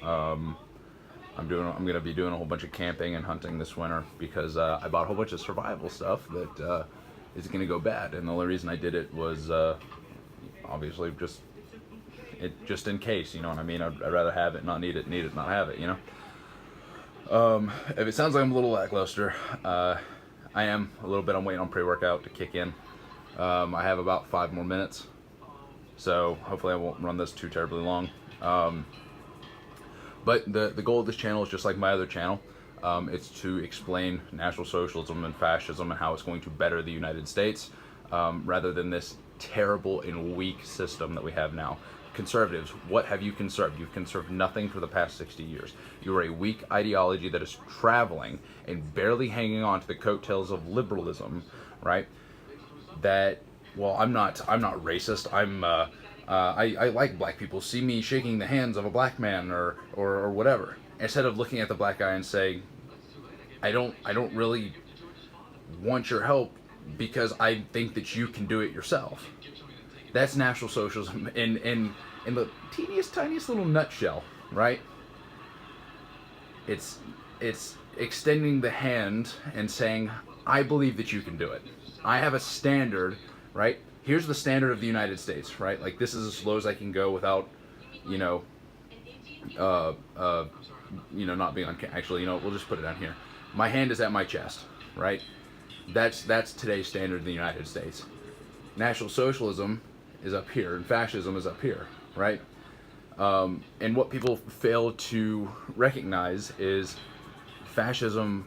I'm going to be doing a whole bunch of camping and hunting this winter because I bought a whole bunch of survival stuff that is going to go bad, and the only reason I did it was obviously just in case. You know what I mean? I'd rather have it, not need it, not have it. You know. If it sounds like I'm a little lackluster, I am a little bit. I'm waiting on pre-workout to kick in. I have about 5 more minutes, so hopefully I won't run this too terribly long. But the goal of this channel is just like my other channel. It's to explain National Socialism and fascism and how it's going to better the United States, rather than this terrible and weak system that we have now. Conservatives, what have you conserved? You've conserved nothing for the past 60 years. You are a weak ideology that is traveling and barely hanging on to the coattails of liberalism, right? That, well, I'm not racist. I like black people. See me shaking the hands of a black man or whatever. Instead of looking at the black guy and saying, I don't really want your help because I think that you can do it yourself. That's National Socialism in the tiniest little nutshell, right? It's extending the hand and saying, I believe that you can do it. I have a standard, right? Here's the standard of the United States, right? Like, this is as low as I can go without, not being on. Actually, we'll just put it down here. My hand is at my chest, right? That's today's standard in the United States. National Socialism is up here, and fascism is up here, right? And what people fail to recognize is fascism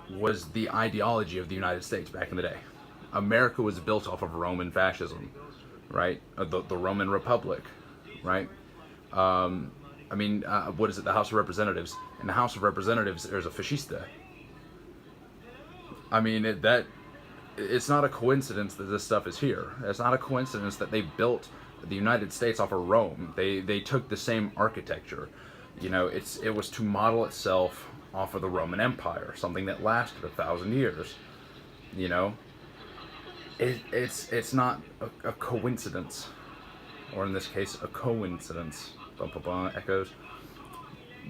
was the ideology of the United States back in the day. America was built off of Roman fascism, right? The Roman Republic, right? What is it? The House of Representatives. In the House of Representatives, there's a fascista. It's not a coincidence that this stuff is here. It's not a coincidence that they built the United States off of Rome. They took the same architecture. It was to model itself off of the Roman Empire, something that lasted 1,000 years. It's not a coincidence, or in this case, a coincidence. Echoes.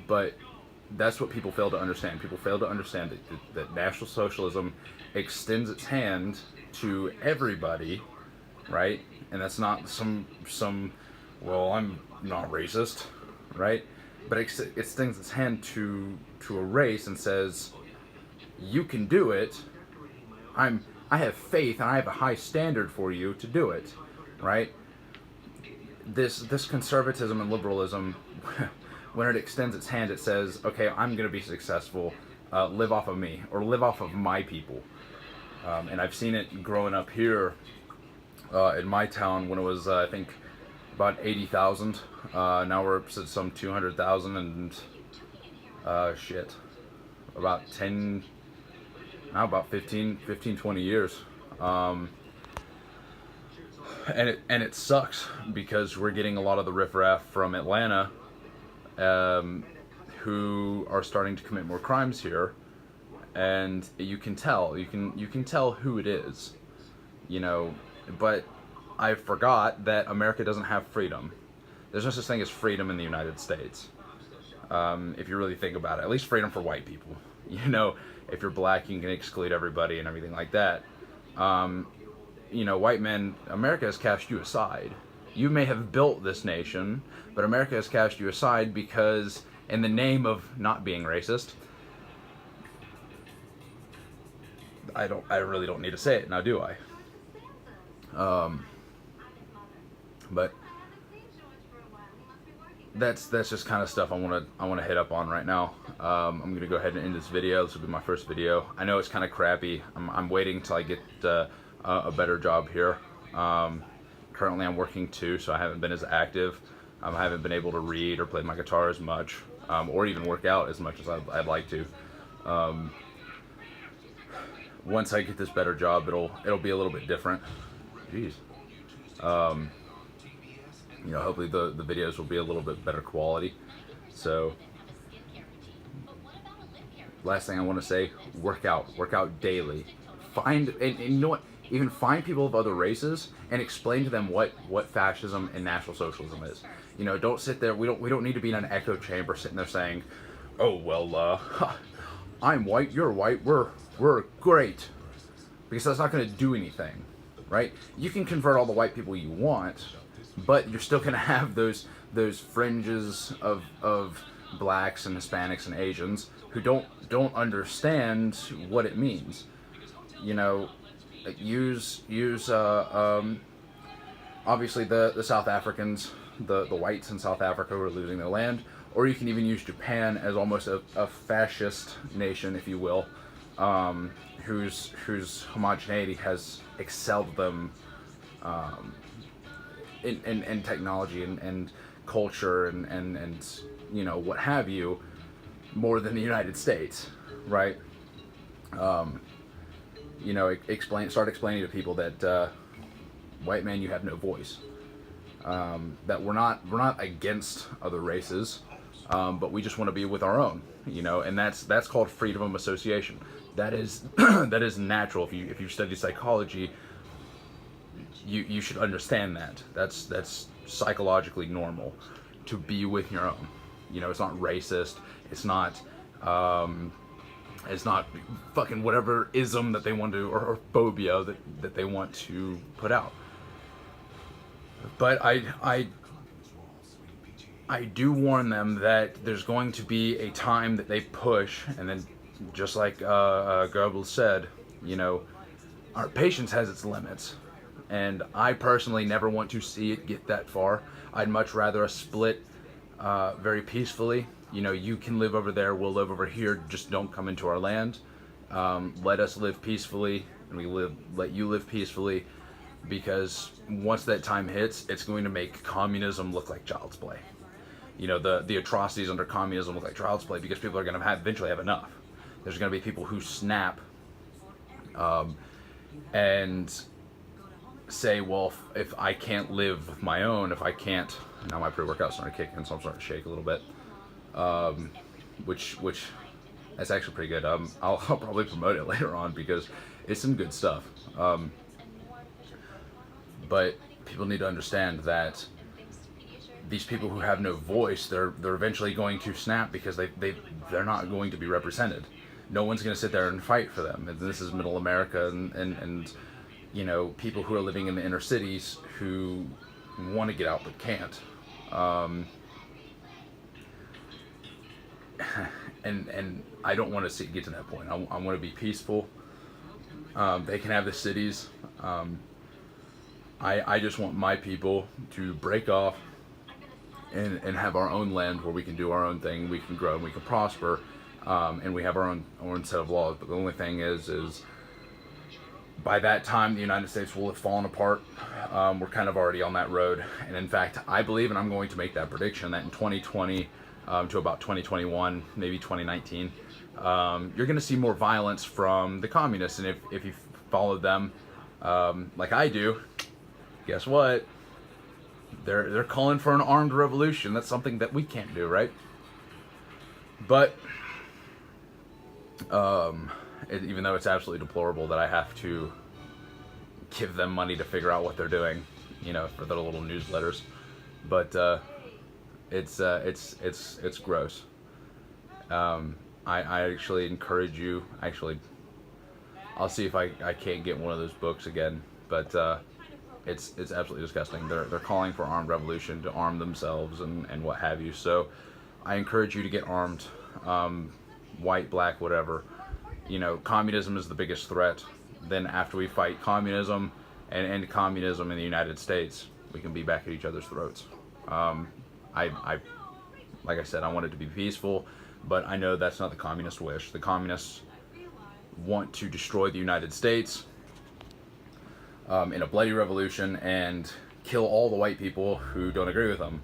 But that's what people fail to understand. People fail to understand that National Socialism extends its hand to everybody, right? And that's not some well, I'm not racist, right? But it extends its hand to a race and says, you can do it. I have faith and I have a high standard for you to do it, right? This conservatism and liberalism, when it extends its hand, it says, okay, I'm going to be successful, live off of me, or live off of my people. And I've seen it growing up here in my town when it was, I think, about 80,000. Now we're up to some 200,000 and, about 15, 20 years. And it sucks because we're getting a lot of the riffraff from Atlanta, who are starting to commit more crimes here, and you can tell who it is, But I forgot that America doesn't have freedom. There's no such thing as freedom in the United States. If you really think about it, at least freedom for white people. If you're black, you can exclude everybody and everything like that. White men, America has cast you aside. You may have built this nation, but America has cast you aside because, in the name of not being racist, I really don't need to say it now, do I? But that's just kind of stuff I want to hit up on right now. I'm gonna go ahead and end this video. This will be my first video. I know it's kind of crappy. I'm waiting till I get a better job here. Currently I'm working too, so I haven't been as active. I haven't been able to read or play my guitar as much, or even work out as much as I'd like to. Once I get this better job, it'll be a little bit different. Jeez. Hopefully the videos will be a little bit better quality. So, last thing I want to say, work out daily. And you know what? even find people of other races and explain to them what fascism and National Socialism is. You know, don't sit there. We don't need to be in an echo chamber sitting there saying, "Oh well, I'm white, you're white, we're great," because that's not going to do anything, right? You can convert all the white people you want, but you're still going to have those fringes of blacks and Hispanics and Asians who don't understand what it means. You know, use obviously the South Africans, the whites in South Africa who are losing their land, or you can even use Japan as almost a fascist nation, if you will, whose homogeneity has excelled them in technology and culture and you know, what have you, more than the United States, right? You know, start explaining to people that white man, you have no voice. That we're not against other races, but we just want to be with our own, you know, and that's called freedom of association. That is that is natural. If you study psychology, you should understand that. That's psychologically normal to be with your own. You know, it's not racist. It's not fucking whatever ism that they want to, or phobia that they want to put out. But I do warn them that there's going to be a time that they push, and then just like Goebbels said, you know, our patience has its limits, and I personally never want to see it get that far. I'd much rather us split very peacefully. You know, you can live over there, we'll live over here, just don't come into our land. Let us live peacefully, and let you live peacefully, because once that time hits, it's going to make communism look like child's play. You know, the atrocities under communism look like child's play because people are going to eventually have enough. There's going to be people who snap and say, well, if I can't live with my own, if I can't, now my pre-workout's starting to kick in, so I'm starting to shake a little bit, which that's actually pretty good. I'll probably promote it later on because it's some good stuff. But people need to understand that these people who have no voice, they're eventually going to snap because they're not going to be represented. No one's going to sit there and fight for them. And this is middle America and you know, people who are living in the inner cities who want to get out but can't. And I don't want to see it get to that point. I want to be peaceful. They can have the cities. I just want my people to break off and have our own land where we can do our own thing, we can grow and we can prosper, and we have our own set of laws. But the only thing is by that time the United States will have fallen apart. We're kind of already on that road, and in fact I believe, and I'm going to make that prediction, that in 2020 to about 2021, maybe 2019, you're going to see more violence from the communists. And if you follow them like I do, guess what? They're calling for an armed revolution. That's something that we can't do, right? But even though it's absolutely deplorable that I have to give them money to figure out what they're doing, you know, for their little newsletters, but it's gross. I actually encourage you. Actually, I'll see if I can't get one of those books again, but it's absolutely disgusting. They're calling for armed revolution, to arm themselves and what have you. So I encourage you to get armed, white, black, whatever. You know, communism is the biggest threat. Then after we fight communism and end communism in the United States, we can be back at each other's throats. I like I said, I want it to be peaceful, but I know that's not the communist wish. The communists want to destroy the United States in a bloody revolution and kill all the white people who don't agree with them,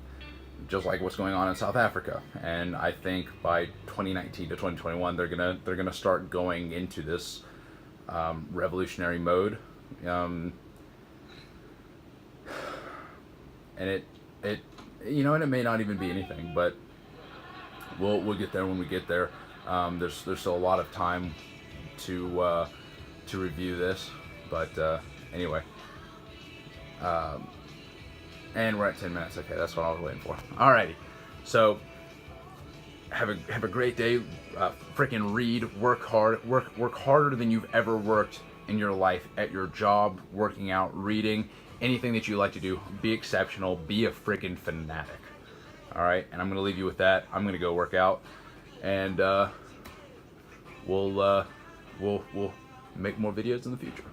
just like what's going on in South Africa. And I think by 2019 to 2021, they're gonna start going into this revolutionary mode, and it you know, and it may not even be anything, but we'll get there when we get there. There's still a lot of time to review this, but Anyway. And we're at 10 minutes. Okay, that's what I was waiting for. Alrighty. So, have a great day. Freaking read, work hard, work harder than you've ever worked in your life, at your job, working out, reading, anything that you like to do. Be exceptional. Be a freaking fanatic. All right, and I'm gonna leave you with that. I'm gonna go work out, and we'll make more videos in the future.